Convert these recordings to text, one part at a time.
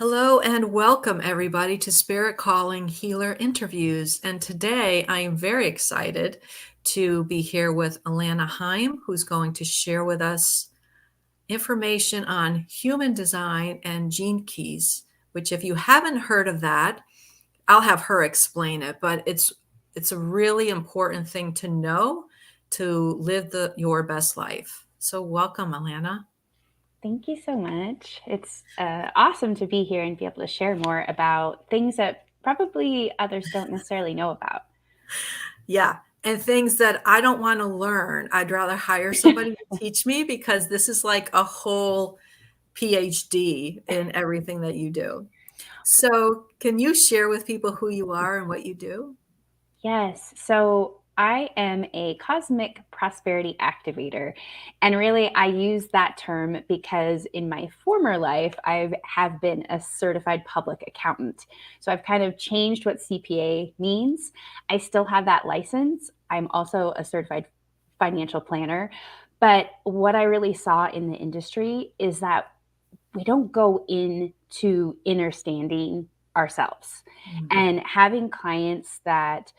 Hello and welcome everybody to Spirit Calling Healer Interviews. And today I am very excited to be here with Alana Heim, who's going to share with us information on human design and gene keys, which if you haven't heard of that, I'll have her explain it, but it's a really important thing to know to live your best life. So welcome, Alana. Thank you so much. It's awesome to be here and be able to share more about things that probably others don't necessarily know about. Yeah. And things that I don't want to learn. I'd rather hire somebody to teach me because this is like a whole PhD in everything that you do. So, can you share with people who you are and what you do? Yes. So I am a cosmic prosperity activator. And really, I use that term because in my former life, I have been a certified public accountant. So I've kind of changed what CPA means. I still have that license. I'm also a certified financial planner. But what I really saw in the industry is that we don't go into understanding ourselves and having clients that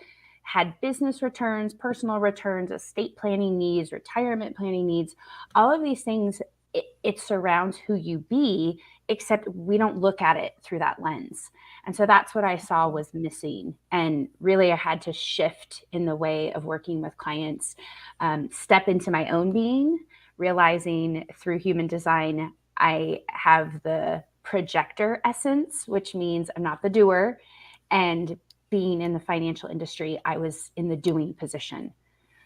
had business returns, personal returns, estate planning needs, retirement planning needs, all of these things, it surrounds who you be, except we don't look at it through that lens. And so that's what I saw was missing. And really, I had to shift in the way of working with clients, step into my own being, realizing through human design, I have the projector essence, which means I'm not the doer. And being in the financial industry, I was in the doing position.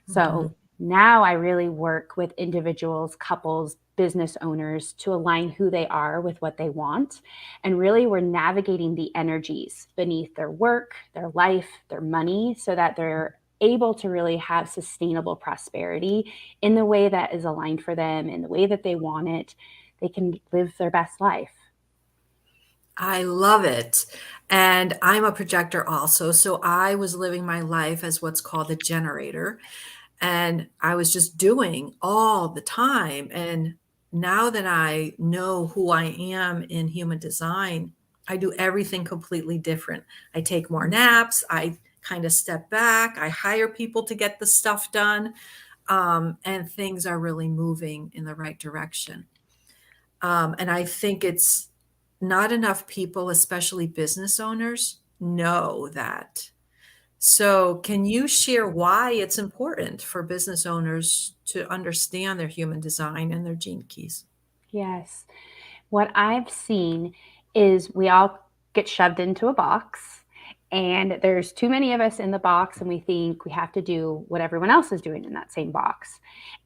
Mhm. So now I really work with individuals, couples, business owners to align who they are with what they want. And really, we're navigating the energies beneath their work, their life, their money, so that they're able to really have sustainable prosperity in the way that is aligned for them, in the way that they want it. They can live their best life. I love it. And I'm a projector also. So I was living my life as what's called a generator. And I was just doing all the time. And now that I know who I am in human design, I do everything completely different. I take more naps. I kind of step back. I hire people to get the stuff done. And things are really moving in the right direction. And I think it's not enough people, especially business owners, know that. So, can you share why it's important for business owners to understand their human design and their gene keys? Yes. What I've seen is we all get shoved into a box, and there's too many of us in the box, and we think we have to do what everyone else is doing in that same box.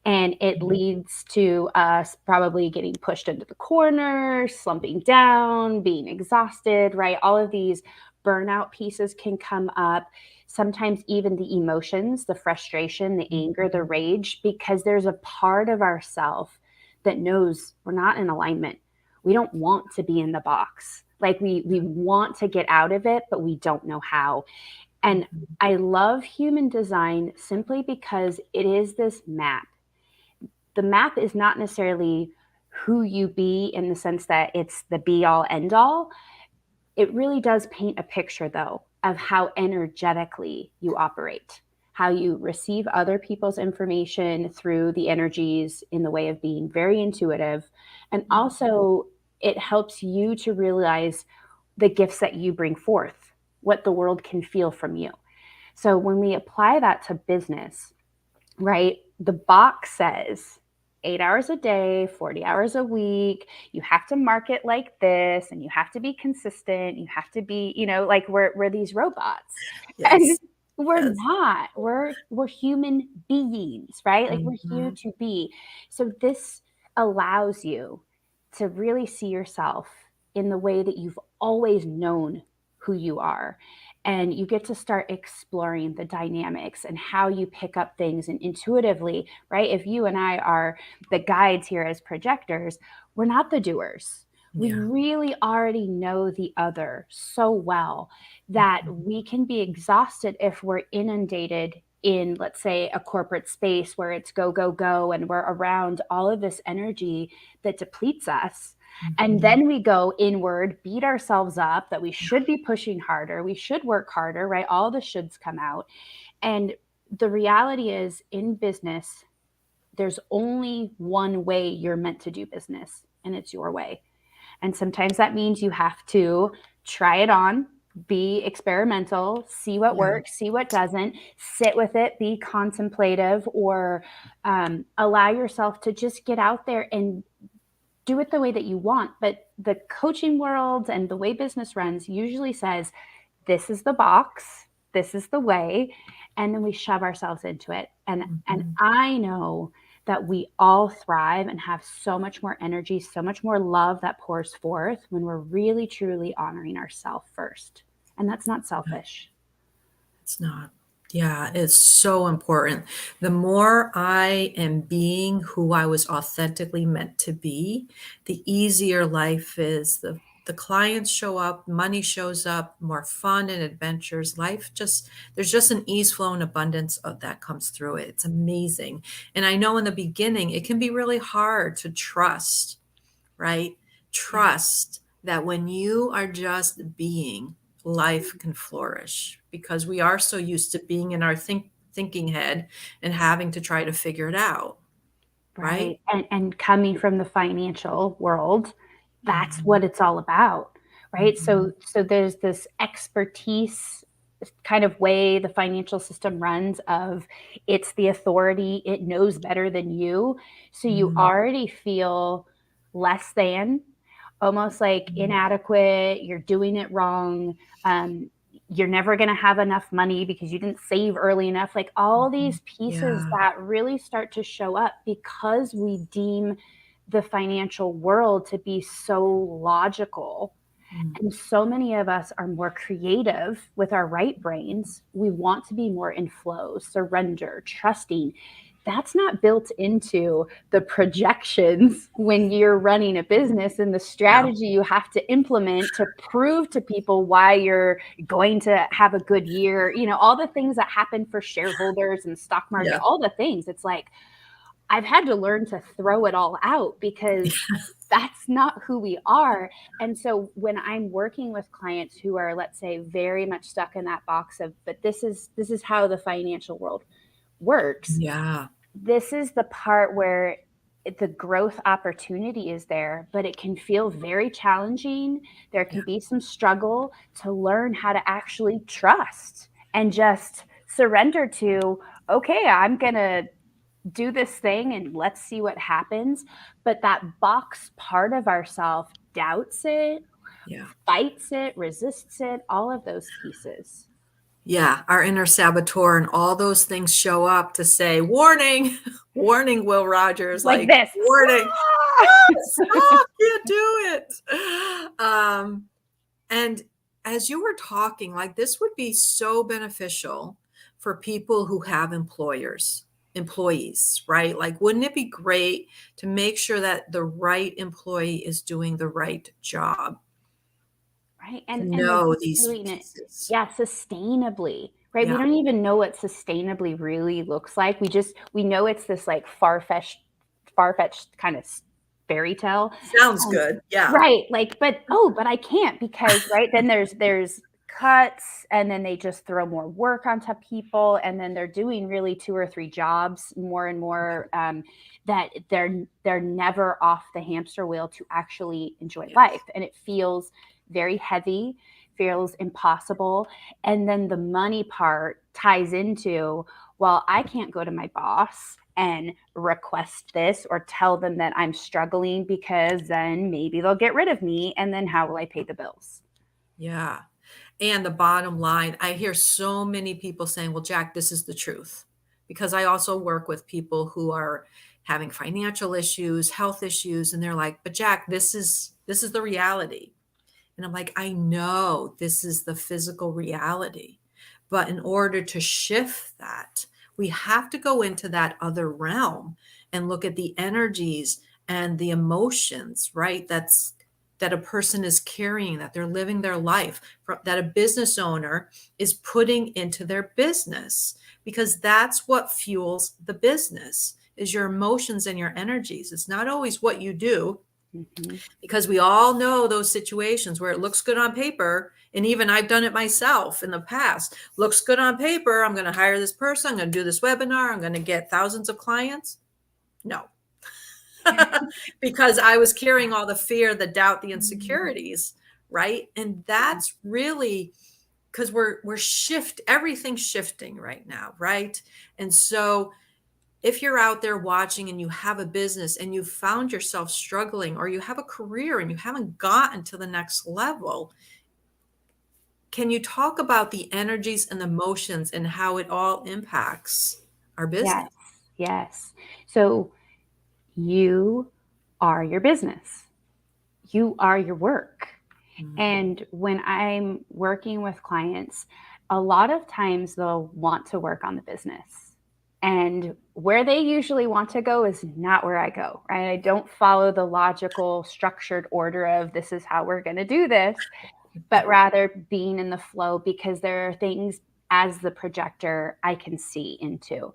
And it leads to us probably getting pushed into the corner, slumping down, being exhausted, right? All of these burnout pieces can come up. Sometimes even the emotions, the frustration, the anger, the rage, because there's a part of ourself that knows we're not in alignment. We don't want to be in the box. Like we want to get out of it, but we don't know how. And I love human design simply because it is this map. The map is not necessarily who you be in the sense that it's the be all end all. It really does paint a picture, though, of how energetically you operate, how you receive other people's information through the energies in the way of being very intuitive. And also, it helps you to realize the gifts that you bring forth, what the world can feel from you. So, when we apply that to business, right, the box says 8 hours a day, 40 hours a week. You have to market like this and you have to be consistent. You have to be, like we're these robots. And Yes. we're Yes. not. We're human beings, right? Like we're here Mhm. to be. So this allows you to really see yourself in the way that you've always known who you are, and you get to start exploring the dynamics and how you pick up things and intuitively, right? If you and I are the guides here as projectors, we're not the doers. We Yeah. really already know the other so well that Mhm. we can be exhausted if we're inundated in, let's say, a corporate space where it's go, go, go, and we're around all of this energy that depletes us. And Mhm. then we go inward, beat ourselves up that we should be pushing harder, we should work harder, right? All the shoulds come out. And the reality is, in business, there's only one way you're meant to do business, and it's your way. And sometimes that means you have to try it on, be experimental, see what Yeah. works, see what doesn't, sit with it, be contemplative, or allow yourself to just get out there and do it the way that you want. But the coaching world and the way business runs usually says, this is the box, this is the way, and then we shove ourselves into it. And Mhm. I know that we all thrive and have so much more energy, so much more love that pours forth when we're really truly honoring ourselves first. And that's not Yeah. selfish. It's not. Yeah, it's so important. The more I am being who I was authentically meant to be, the easier life is. The clients show up, money shows up, more fun and adventures. Life just there's just an ease flow and abundance of that comes through it. It's amazing. And I know in the beginning it can be really hard to trust, right? Yeah. Trust that when you are just being, life can flourish because we are so used to being in our thinking head and having to try to figure it out, right? Right. And coming from the financial world, that's Mhm, what it's all about. Right. mhm, So there's this expertise kind of way the financial system runs of, it's the authority, it knows better than you. So you mm, already feel less than, almost like mm, inadequate, you're doing it wrong. Um, you're never going to have enough money because you didn't save early enough. Like all mhm. these pieces Yeah, that really start to show up because we deem the financial world to be so logical. mm, And so many of us are more creative with our right brains. We want to be more in flow, surrender, trusting. That's not built into the projections when you're running a business and the no, strategy you have to implement to prove to people why you're going to have a good year. You know, all the things that happen for shareholders and stock market, yeah, all the things. It's like, I've had to learn to throw it all out because that's not who we are. And so when I'm working with clients who are, let's say, very much stuck in that box of, but this is how the financial world works, yeah, this is the part where the growth opportunity is there, but it can feel very challenging. There yeah, can be some struggle to learn how to actually trust and just surrender to, okay, I'm going to do this thing and let's see what happens. But that box part of ourself doubts it, yeah. fights it, resists it, all of those pieces. Yeah, our inner saboteur and all those things show up to say, "Warning, warning, Will Rogers, Like like, this. warning, ah, stop, can't do it." And as you were talking, like, this would be so beneficial for people who have employees, right? Like, wouldn't it be great to make sure that the right employee is doing the right job, Right. to And they're know these doing it, pieces? yeah, sustainably. Right. We Yeah, don't even know what sustainably really looks like. We know it's this like far fetched kind of fairy tale. sounds Um, good. Yeah. right. Like, but I can't because right then there's cuts, and then they just throw more work onto people, and then they're doing really two or three jobs more and more, that they're never off the hamster wheel to actually enjoy life, Yes. and it feels very heavy, feels impossible. And then the money part ties into, well, I can't go to my boss and request this or tell them that I'm struggling because then maybe they'll get rid of me. And then how will I pay the bills? Yeah. And the bottom line, I hear so many people saying, "Well, Jack, this is the truth." Because I also work with people who are having financial issues, health issues, and they're like, "But Jack, this is the reality." And I'm like, "I know this is the physical reality. But in order to shift that, we have to go into that other realm and look at the energies and the emotions, right? that a person is carrying, that they're living their life, that a business owner is putting into their business, because that's what fuels the business is your emotions and your energies. It's not always what you do, Mm-hmm. because we all know those situations where it looks good on paper. And even I've done it myself in the past. Looks good on paper. I'm going to hire this person. I'm going to do this webinar. I'm going to get thousands of clients. No, because I was carrying all the fear, the doubt, the insecurities, right? And that's really because we're everything's shifting right now, right? And so if you're out there watching and you have a business and you found yourself struggling, or you have a career and you haven't gotten to the next level, can you talk about the energies and emotions and how it all impacts our Yes, business? yes. So you are your business. You are your work. Mm, And when I'm working with clients, a lot of times they'll want to work on the business. And where they usually want to go is not where I go, right? I don't follow the logical, structured order of this is how we're going to do this, but rather being in the flow, because there are things as the projector I can see into.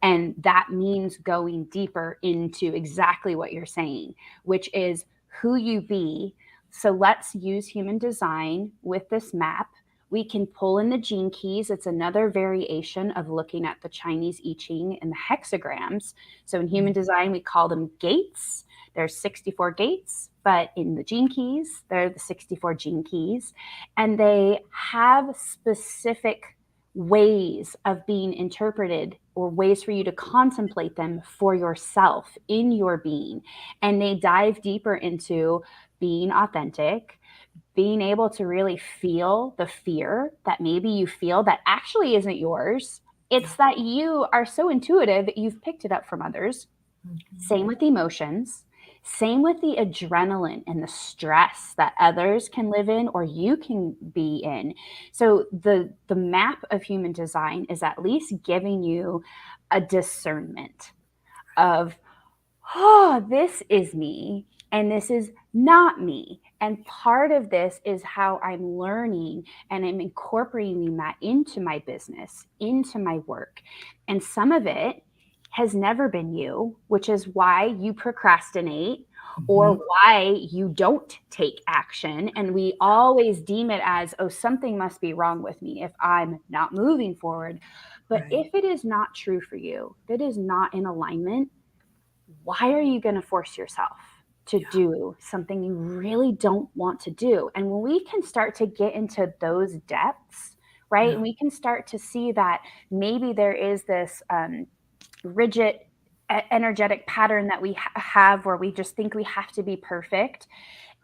And that means going deeper into exactly what you're saying, which is who you be. So let's use human design with this map. We can pull in the gene keys. It's another variation of looking at the Chinese I Ching and the hexagrams. So in human mm, design, we call them gates. There's 64 gates, but in the gene keys, they're the 64 gene keys, and they have specific ways of being interpreted, or ways for you to contemplate them for yourself in your being. And they dive deeper into being authentic, being able to really feel the fear that maybe you feel that actually isn't yours. yeah. It's that you are so intuitive that you've picked it up from others. Mhm. Same with emotions. Same with the adrenaline and the stress that others can live in or you can be in. So the map of human design is at least giving you a discernment of, oh, this is me and this is not me. And part of this is how I'm learning and I'm incorporating that into my business, into my work. And some of it has never been you, which is why you procrastinate or Mhm. why you don't take action. And we always deem it as, oh, something must be wrong with me if I'm not moving forward. But Right. if it is not true for you, if it is not in alignment, why are you going to force yourself to Yeah. do something you really don't want to do? And when we can start to get into those depths, right, Yeah. and we can start to see that maybe there is this rigid energetic pattern that we have where we just think we have to be perfect,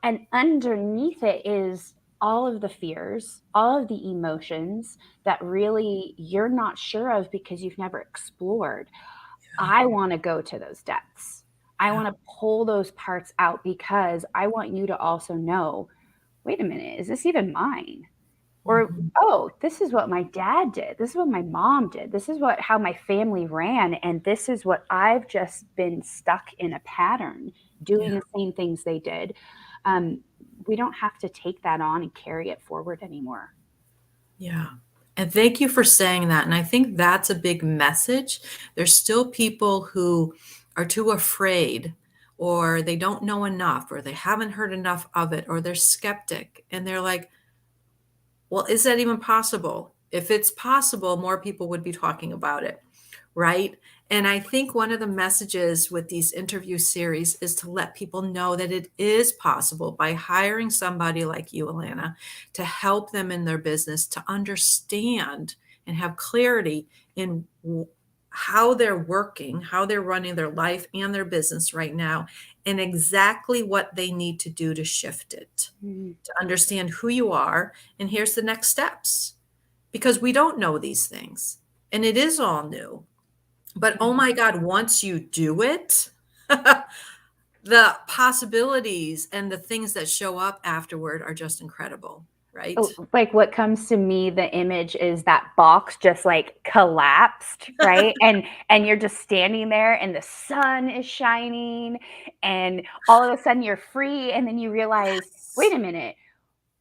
and underneath it is all of the fears, all of the emotions that really you're not sure of because you've never explored. Yeah. I want to go to those depths. I Yeah. want to pull those parts out because I want you to also know, wait a minute, is this even mine? Or, Mhm. oh, this is what my dad did. This is what my mom did. This is what how my family ran. And this is what I've just been stuck in a pattern doing Yeah. the same things they did. Um, we don't have to take that on and carry it forward anymore. Yeah. And thank you for saying that. And I think that's a big message. There's still people who are too afraid, or they don't know enough, or they haven't heard enough of it, or they're skeptic. And they're like, well, is that even possible? If it's possible, more people would be talking about it, right? And I think one of the messages with these interview series is to let people know that it is possible by hiring somebody like you, Alana, to help them in their business to understand and have clarity in how they're working, how they're running their life and their business right now, and exactly what they need to do to shift it, Mm, to understand who you are. And here's the next steps, because we don't know these things and it is all new. But oh yeah. my God, once you do it, the possibilities and the things that show up afterward are just incredible, right? Like what comes to me, the image is that box just like collapsed, right? And you're just standing there and the sun is shining and all of a sudden you're free and then you realize, wait a minute,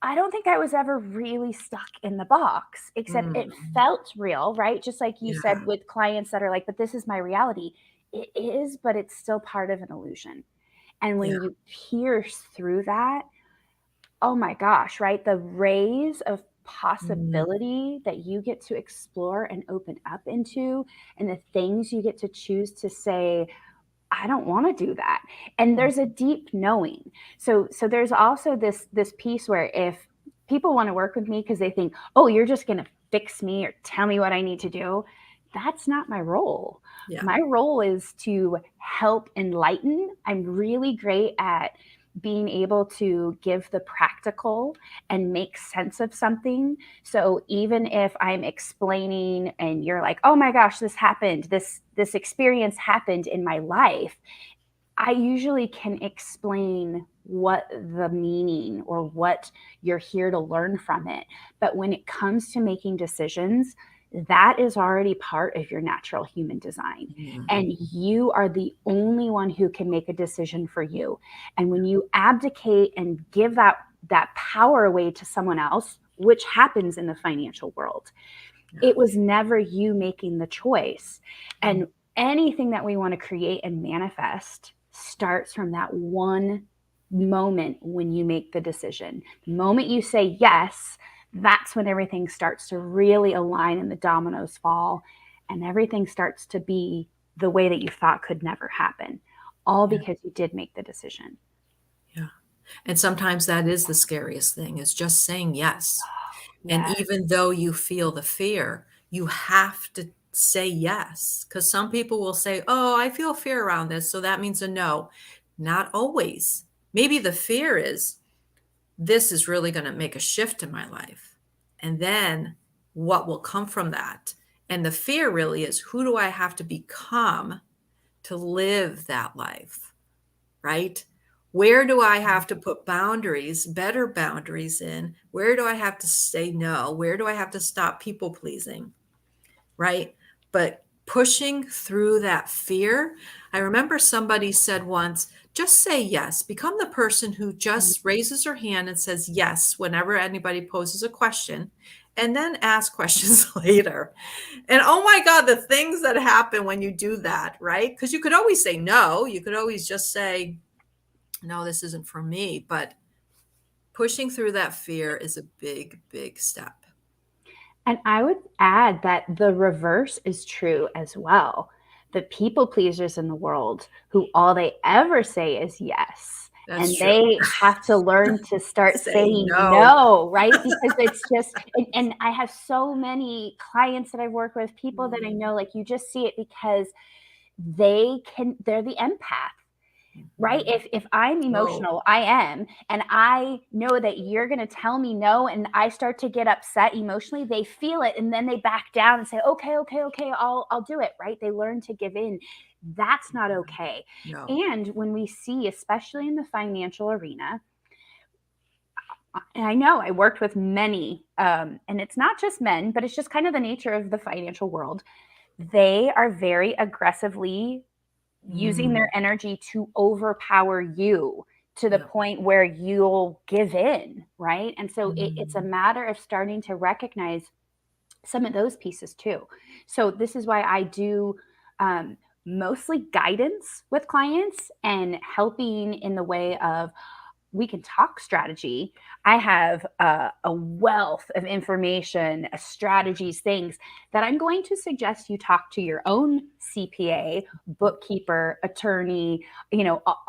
I don't think I was ever really stuck in the box, except it Mm, felt real, right? Just like you yeah, said with clients that are like, but this is my reality. It is, but it's still part of an illusion. And yeah. when you pierce through that, oh my gosh, right? The rays of Mm, possibility that you get to explore and open up into, and the things you get to choose to say, I don't want to do that. And mm, there's a deep knowing. So there's also this piece where if people want to work with me because they think, oh, you're just going to fix me or tell me what I need to do, that's not my role. yeah, My role is to help enlighten. I'm really great at being able to give the practical and make sense of something. So even if I'm explaining and you're like, "Oh my gosh, this happened. This experience happened in my life." I usually can explain what the meaning or what you're here to learn from it. But when it comes to making decisions, that is already part of your natural human design. mm, And you are the only one who can make a decision for you. And when you abdicate and give that power away to someone else, which happens in the financial world, yeah, it was never you making the choice. mm, And anything that we want to create and manifest starts from that one moment when you make the decision. The moment you say yes, that's when everything starts to really align and the dominoes fall and everything starts to be the way that you thought could never happen. All yeah, because you did make the decision. yeah. And sometimes that is the scariest thing is just saying yes. And Yes. even though you feel the fear, you have to say yes. Because some people will say, oh, I feel fear around this. So that means a no. Not always. Maybe the fear is this is really going to make a shift in my life. And then what will come from that? And the fear really is who do I have to become to live that life? Right? Where do I have to put boundaries, better boundaries in? Where do I have to say no? Where do I have to stop people pleasing? Right? But pushing through that fear, I remember somebody said once, just say yes. Become the person who just raises her hand and says yes whenever anybody poses a question, and then ask questions later. And oh my God, the things that happen when you do that, right? Because you could always say no. You could always just say, no, this isn't for me. But pushing through that fear is a big, big step. And I would add that the reverse is true as well. The people pleasers in the world who all they ever say is yes. That's And true. they have to learn to start Say saying no. no, right? Because it's just, and I have so many clients that I work with, people that I Mm, know, like you just see it because they're the empath, right? mhm. If I'm Oh, emotional, I am, and I know that you're going to tell me no, and I start to get upset emotionally, they feel it and then they back down and say, okay, okay, okay, I'll do it, right? They learn to give in. That's not okay. no. And when we see, especially in the financial arena, and I know I worked with many, and it's not just men, but it's just kind of the nature of the financial world. They are very aggressively using Mm, their energy to overpower you to the yeah. point where you'll give in, right? And so it's a Mm, matter of starting to recognize some of those pieces too. So this is why I do um, mostly guidance with clients and helping in the way of we can talk strategy. I have a wealth of information, strategies, things that I'm going to suggest you talk to your own CPA, bookkeeper, attorney,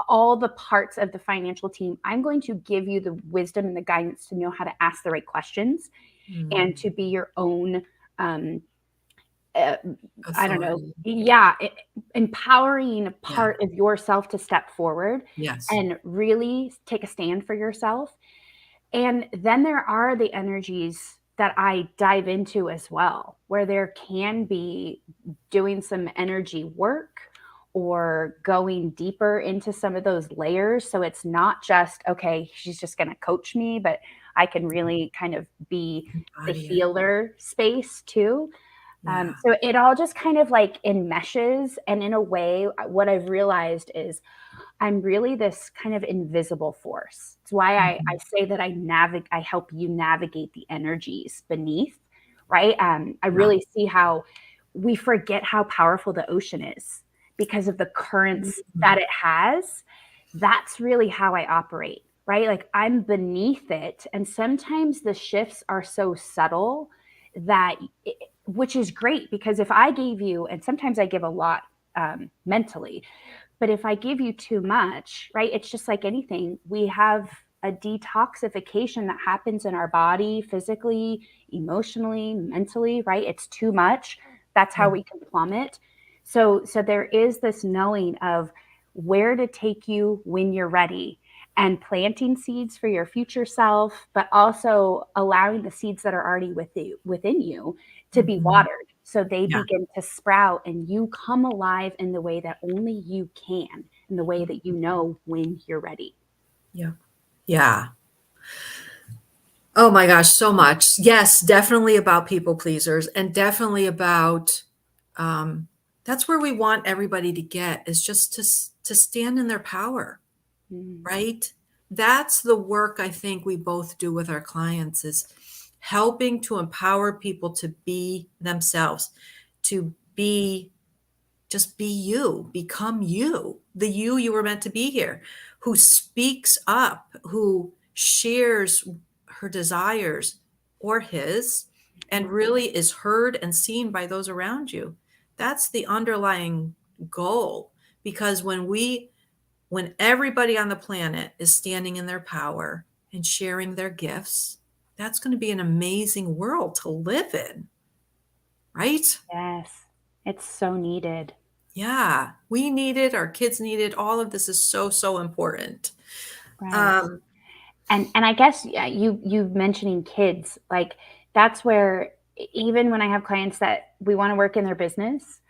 all the parts of the financial team. I'm going to give you the wisdom and the guidance to know how to ask the right questions mm. and to be your own um, uh, I don't know, Authority. yeah, empowering Yeah. part of yourself to step forward Yes. and really take a stand for yourself. And then there are the energies that I dive into as well, where there can be doing some energy work or going deeper into some of those layers. So it's not just, okay, she's just going to coach me, but I can really kind of be the Embody it. healer space too. Yeah. So it all just kind of like enmeshes. And in a way, what I've realized is I'm really this kind of invisible force. It's why I Mhm. say that I help you navigate the energies beneath, right? I Yeah. really see how we forget how powerful the ocean is because of the currents that Mhm. it has. That's really how I operate, right? Like I'm beneath it. And sometimes the shifts are so subtle that, which is great because if I gave you, and sometimes I give a lot mentally, but if I give you too much, right, it's just like anything. We have a detoxification that happens in our body physically, emotionally, mentally, right? It's too much. That's how Yeah. we can plummet. So there is this knowing of where to take you when you're ready and planting seeds for your future self, but also allowing the seeds that are already within you to be Mhm. watered so they Yeah. begin to sprout and you come alive in the way that only you can, in the way that you know when you're ready. Yeah. Yeah. Oh my gosh, so much. Yes, definitely about people pleasers and definitely about um that's where we want everybody to get is just to stand in their power, Mm. right? That's the work I think we both do with our clients is helping to empower people to be themselves, to be just be you, become you, the you were meant to be here, who speaks up, who shares her desires or his, and really is heard and seen by those around you. That's the underlying goal. Because when everybody on the planet is standing in their power and sharing their gifts, that's going to be an amazing world to live in, right? Yes, it's so needed. Yeah, we need it, our kids need it. All of this is so, so important. Right. Um, And I guess, yeah, you mentioning kids, like that's where, even when I have clients that we want to work in their business,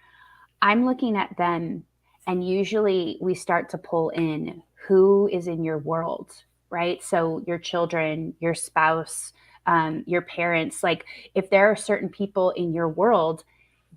I'm looking at them, and usually we start to pull in who is in your world, right? So your children, your spouse, your parents. Like if there are certain people in your world,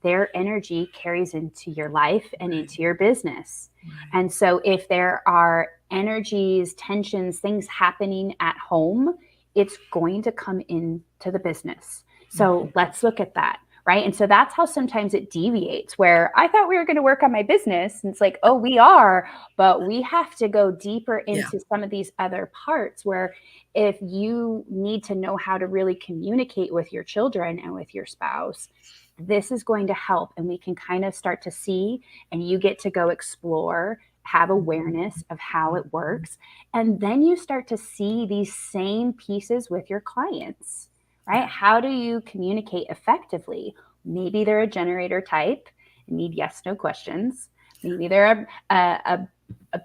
their energy carries into your life and right, into your business. right. And so if there are energies, tensions, things happening at home, it's going to come into the business. So Mhm. let's look at that. Right. And so that's how sometimes it deviates, where I thought we were going to work on my business. And it's like, oh, we are, but we have to go deeper Yeah, into some of these other parts where if you need to know how to really communicate with your children and with your spouse, this is going to help. And we can kind of start to see, and you get to go explore, have awareness of how it mhm. works. And then you start to see these same pieces with your clients, right? Yeah. How do you communicate effectively? Maybe they're a generator type and need yes, no questions. Maybe they're a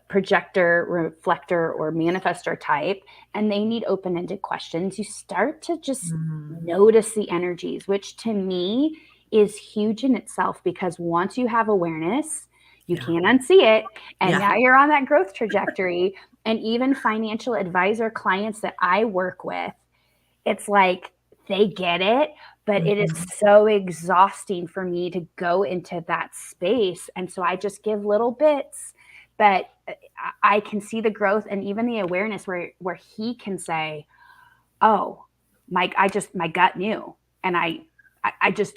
projector, reflector, or manifestor type, and they need open ended questions. You start to just Mm. notice the energies, which to me is huge in itself because once you have awareness, you Yeah, can't unsee it. And yeah. now you're on that growth trajectory. And even financial advisor clients that I work with, it's like they get it, but it is Mhm. so exhausting for me to go into that space. And so I just give little bits, but I can see the growth and even the awareness where he can say, "Oh, Mike, my gut knew." And I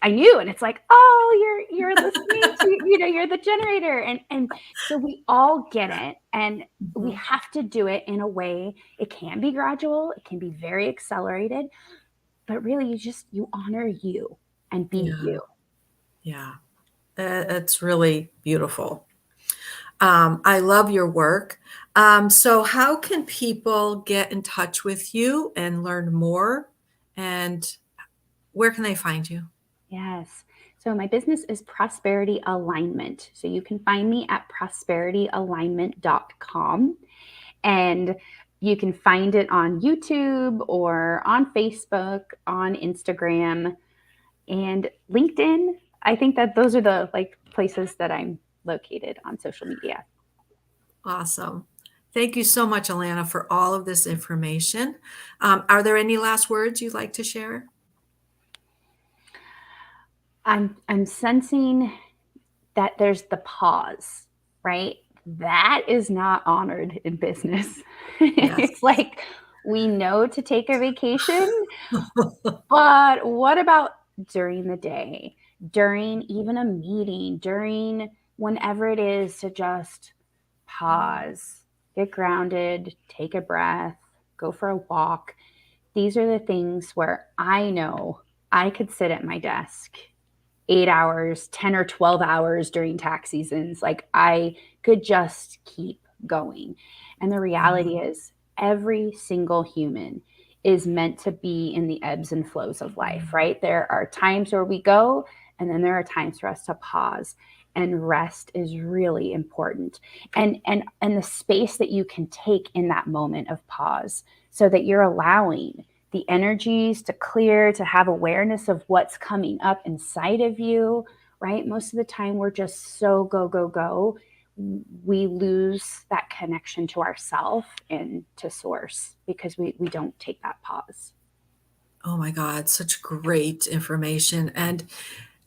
knew, and it's like, "Oh, you're listening to, you're the generator." And so we all get it, and we Mhm. have to do it in a way. It can be gradual, it can be very accelerated, but really you honor you and be Yeah, you. yeah. It's really beautiful. I love your work. So how can people get in touch with you and learn more? And where can they find you? Yes. So my business is Prosperity Alignment. So you can find me at prosperityalignment.com, and you can find it on YouTube or on Facebook, on Instagram, and LinkedIn. I think that those are the like places that I'm located on social media. Awesome. Thank you so much, Alana, for all of this information. Are there any last words you'd like to share? I'm sensing that there's the pause, right? That is not honored in business. Yes. It's like we know to take a vacation, but what about during the day, during even a meeting, during whenever it is to just pause, get grounded, take a breath, go for a walk? These are the things where I know I could sit at my desk 8 hours, 10 or 12 hours during tax seasons. Like I could just keep going. And the reality is, every single human is meant to be in the ebbs and flows of life, right? There are times where we go, and then there are times for us to pause. And rest is really important. And the space that you can take in that moment of pause so that you're allowing the energies to clear, to have awareness of what's coming up inside of you, right? Most of the time, we're just so go, go, go. We lose that connection to ourself and to source because we don't take that pause. Oh my God, such great information. And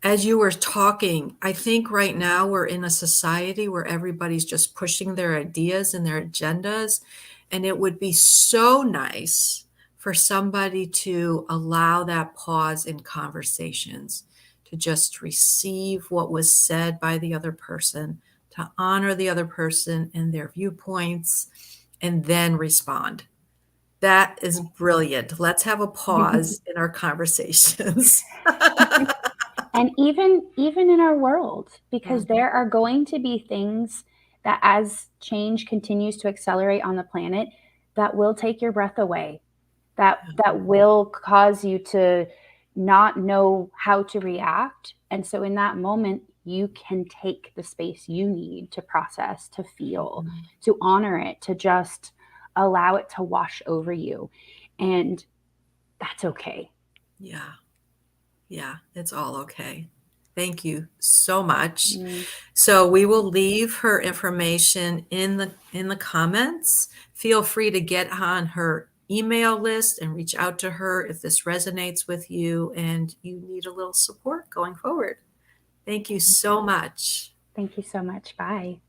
as you were talking, I think right now we're in a society where everybody's just pushing their ideas and their agendas. And it would be so nice for somebody to allow that pause in conversations, to just receive what was said by the other person, to honor the other person and their viewpoints, and then respond. That is brilliant. Let's have a pause in our conversations. And even in our world, because Mhm. there are going to be things that as change continues to accelerate on the planet, that will take your breath away, that will cause you to not know how to react. And so in that moment, you can take the space you need to process, to feel, to honor it, to just allow it to wash over you. And that's okay. Yeah, yeah, it's all okay. Thank you so much. Mm. So we will leave her information in the comments. Feel free to get on her email list and reach out to her if this resonates with you and you need a little support going forward. Thank you so much. Thank you so much. Bye.